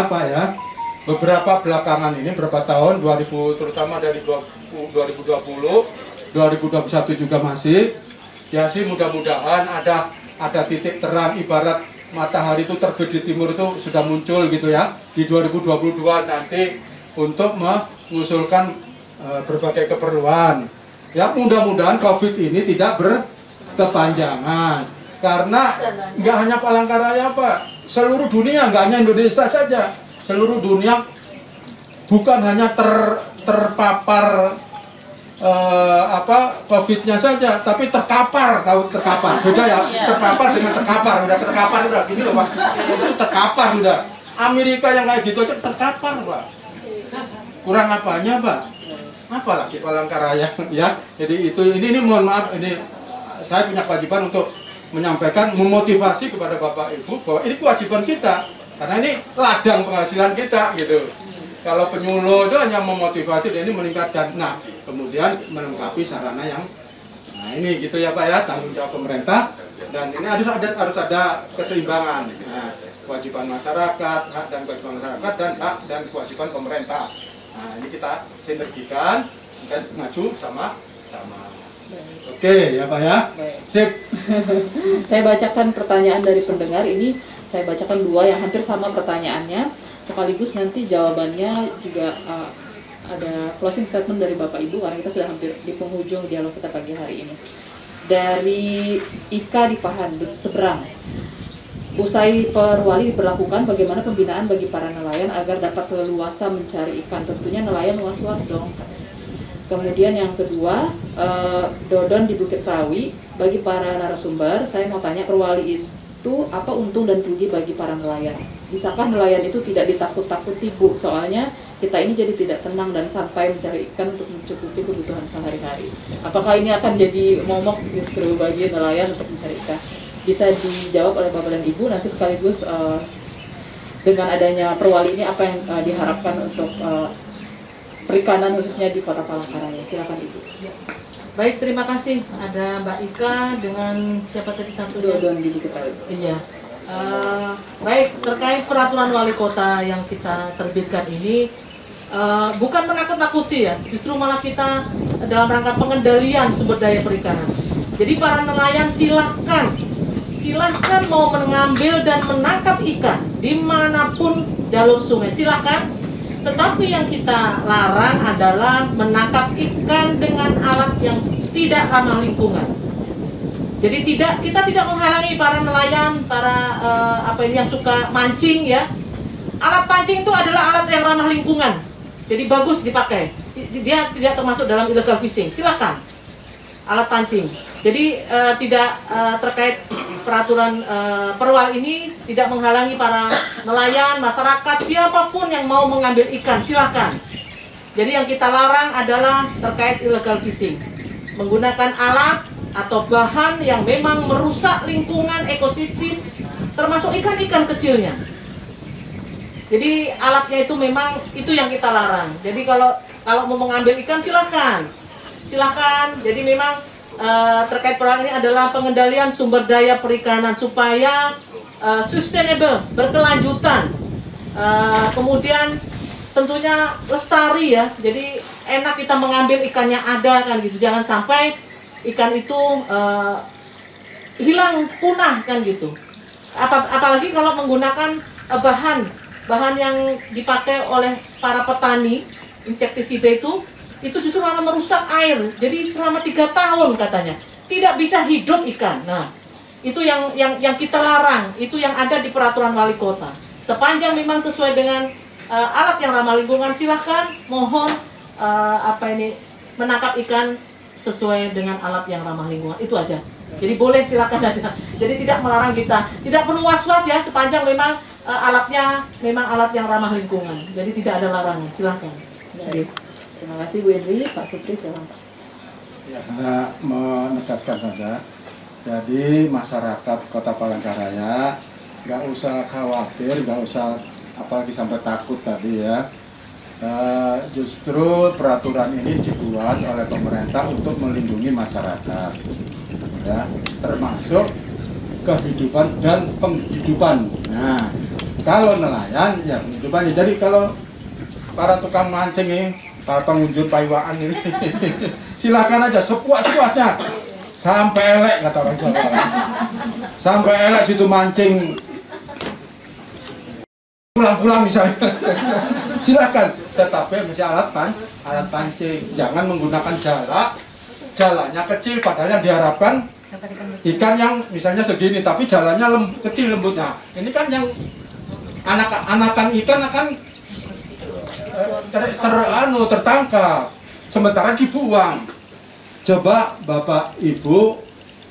apa ya? Beberapa belakangan ini, berapa tahun, 2000, terutama dari 2020, 2021 juga masih. Ya sih, mudah-mudahan ada titik terang, ibarat matahari itu terbit di timur itu sudah muncul gitu ya. Di 2022 nanti untuk mengusulkan berbagai keperluan. Ya, mudah-mudahan COVID ini tidak berkepanjangan. Karena nggak hanya Palangkaraya, Pak, seluruh dunia, nggak hanya Indonesia saja, seluruh dunia bukan hanya terpapar COVID-nya saja, tapi terkapar, tahu terkapar, beda ya, terpapar dengan terkapar, udah gini loh Pak, itu terkapar udah. Amerika yang kayak gitu aja terkapar Pak, kurang apanya Pak, apalagi Palangkaraya ya. Jadi ini mohon maaf, ini saya punya kewajiban untuk menyampaikan, memotivasi kepada Bapak Ibu bahwa ini kewajiban kita, karena ini ladang penghasilan kita gitu. Kalau penyuluh itu hanya memotivasi, dan ini meningkatkan. Nah, kemudian melengkapi sarana yang, nah ini gitu ya Pak ya, tanggung jawab pemerintah, dan ini harus ada keseimbangan. Nah, kewajiban masyarakat, hak dan kewajiban masyarakat, dan hak dan kewajiban pemerintah. Nah, ini kita sinergikan dan maju sama-sama. Oke ya Pak ya. Sip. Saya bacakan pertanyaan dari pendengar ini. Saya bacakan dua yang hampir sama pertanyaannya. Sekaligus nanti jawabannya juga ada closing statement dari Bapak Ibu, karena kita sudah hampir di penghujung dialog kita pagi hari ini. Dari Ika di Pahan, Seberang. Usai perwali diberlakukan, bagaimana pembinaan bagi para nelayan agar dapat leluasa mencari ikan? Tentunya nelayan was-was dong. Kemudian yang kedua, Dodon di Bukit Rawi, bagi para narasumber, saya mau tanya, perwali itu apa untung dan rugi bagi para nelayan? Bisakah nelayan itu tidak ditakut-takuti Bu? Soalnya kita ini jadi tidak tenang dan sampai mencari ikan untuk mencukupi kebutuhan sehari-hari. Apakah ini akan jadi momok justru bagi nelayan untuk mencari ikan? Bisa dijawab oleh Bapak dan Ibu, nanti sekaligus dengan adanya perwali ini apa yang diharapkan untuk perikanan khususnya di Kota Palangkaraya. Silakan Ibu. Baik, terima kasih. Ada Mbak Ika dengan siapa tadi satu? Dodon di Bukit Rawi. Iya. Baik, terkait peraturan wali kota yang kita terbitkan ini, bukan menakut-nakuti ya, justru malah kita dalam rangka pengendalian sumber daya perikanan. Jadi para nelayan silahkan mau mengambil dan menangkap ikan dimanapun jalur sungai, silahkan. Tetapi yang kita larang adalah menangkap ikan dengan alat yang tidak ramah lingkungan. Jadi kita tidak menghalangi para nelayan, para yang suka mancing ya. Alat pancing itu adalah alat yang ramah lingkungan. Jadi bagus dipakai. Dia tidak termasuk dalam illegal fishing. Silakan. Alat pancing. Jadi tidak terkait peraturan perwal ini tidak menghalangi para nelayan, masyarakat, siapapun yang mau mengambil ikan, silakan. Jadi yang kita larang adalah terkait illegal fishing. Menggunakan alat atau bahan yang memang merusak lingkungan ekosistem, termasuk ikan-ikan kecilnya. Jadi alatnya itu memang itu yang kita larang. Jadi kalau mau mengambil ikan silakan. Jadi memang terkait peraturan ini adalah pengendalian sumber daya perikanan supaya sustainable, berkelanjutan. Kemudian tentunya lestari ya. Jadi enak kita mengambil ikannya ada kan gitu. Jangan sampai ikan itu hilang, punah kan gitu. Apalagi kalau menggunakan bahan yang dipakai oleh para petani, insektisida itu justru malah merusak air. Jadi selama 3 tahun katanya tidak bisa hidup ikan. Nah, itu yang kita larang, itu yang ada di peraturan wali kota. Sepanjang memang sesuai dengan alat yang ramah lingkungan, silahkan mohon menangkap ikan sesuai dengan alat yang ramah lingkungan. Itu aja. Jadi boleh, silakan aja. Jadi tidak melarang kita. Tidak perlu was-was ya, sepanjang memang alatnya memang alat yang ramah lingkungan. Jadi tidak ada larangan. Silakan. Baik. Terima kasih Bu Indri. Pak Supri, silakan. Ya, saya menegaskan saja. Jadi masyarakat Kota Palangkaraya nggak usah khawatir, nggak usah apalagi sampai takut tadi ya. Justru peraturan ini dibuat oleh pemerintah untuk melindungi masyarakat, ya, termasuk kehidupan dan penghidupan. Nah, kalau nelayan ya penghidupan. Jadi kalau para tukang mancing ini, para pengunjung paiwaan ini, silakan aja sepuas-puasnya. Sampai elek kata orang Jawa. Sampai elek situ mancing. Pulang-pulang misalnya. Silakan, tetapi mesti alat pancing. Jangan menggunakan jalannya kecil, padahal yang diharapkan ikan yang misalnya segini, tapi jalannya kecil lembutnya. Ini kan yang anakan ikan akan tertangkap, sementara dibuang. Coba Bapak Ibu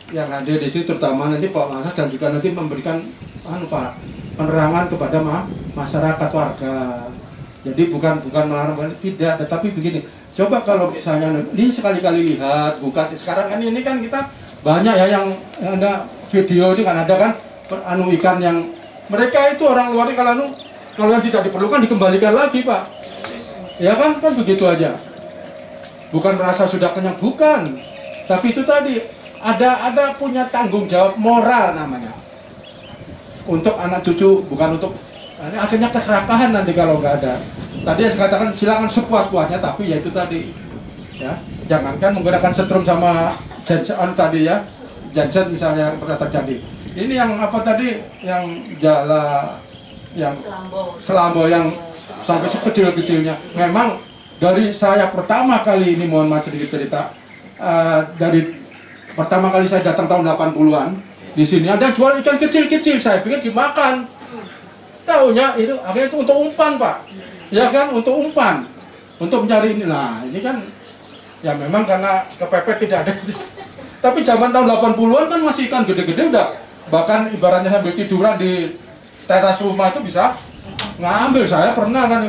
yang ada di sini, terutama nanti Pak Masa dan juga nanti memberikan penerangan kepada masyarakat warga. Jadi bukan melarang, tidak, tetapi begini. Coba kalau misalnya ini sekali-kali lihat, bukan sekarang kan ini kan kita banyak ya yang ada video ini kan ada kan ikan yang mereka itu orang luar kalau yang tidak diperlukan dikembalikan lagi Pak. Ya kan begitu aja. Bukan merasa sudah kenyang, bukan. Tapi itu tadi ada punya tanggung jawab moral namanya. Untuk anak cucu, bukan untuk ini akhirnya keserakahan nanti kalau nggak ada. Tadi saya katakan silakan sepuas-puasnya, tapi ya itu tadi ya, jangankan menggunakan setrum sama genset tadi ya, genset misalnya yang pernah terjadi. Ini yang apa tadi, yang yang selambo yang sampai sekecil-kecilnya. Memang dari saya pertama kali ini, mohon maaf sedikit cerita, dari pertama kali saya datang tahun 80-an di sini ada jual ikan kecil-kecil, saya pikir dimakan. Tahunya itu akhirnya itu untuk umpan Pak, ya kan, untuk umpan, untuk mencari ini. Nah ini kan ya memang karena kepepet tidak ada. Tapi zaman tahun 80-an kan masih ikan gede-gede udah, bahkan ibaratnya sambil tiduran di teras rumah itu bisa ngambil. Saya pernah kan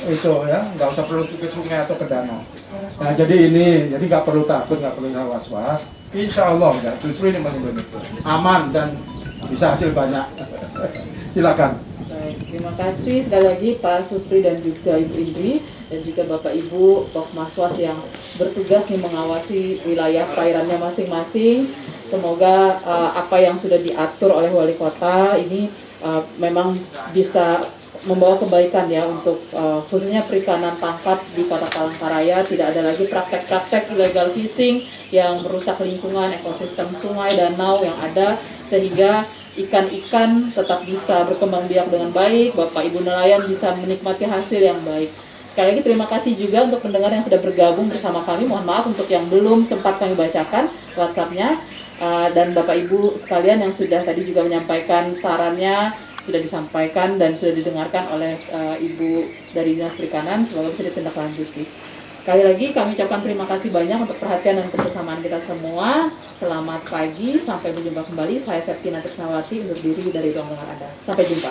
itu ya, nggak usah perlu ke sungai atau ke danau. Nah jadi ini, jadi nggak perlu takut, nggak perlu was-was. Insya Allah ya, justru ini aman dan bisa hasil banyak. Silakan. Baik, terima kasih sekali lagi Pak Supri dan juga Ibu Indri dan juga Bapak Ibu Pokmaswas yang bertugas nih mengawasi wilayah perairannya masing-masing. Semoga apa yang sudah diatur oleh Wali Kota ini memang bisa membawa kebaikan ya untuk khususnya perikanan tangkap di Kota Palangkaraya. Tidak ada lagi praktek-praktek illegal fishing yang merusak lingkungan, ekosistem sungai, danau yang ada, sehingga ikan-ikan tetap bisa berkembang biak dengan baik, Bapak Ibu nelayan bisa menikmati hasil yang baik. Sekali lagi terima kasih juga untuk pendengar yang sudah bergabung bersama kami. Mohon maaf untuk yang belum sempat kami bacakan WhatsApp-nya, dan Bapak Ibu sekalian yang sudah tadi juga menyampaikan sarannya sudah disampaikan dan sudah didengarkan oleh Ibu dari Dinas Perikanan, semoga bisa ditindaklanjuti. Sekali lagi kami ucapkan terima kasih banyak untuk perhatian dan kebersamaan kita semua. Selamat pagi, sampai berjumpa kembali. Saya Septina Trisnawati undur diri dari ruang dengar Anda. Sampai jumpa.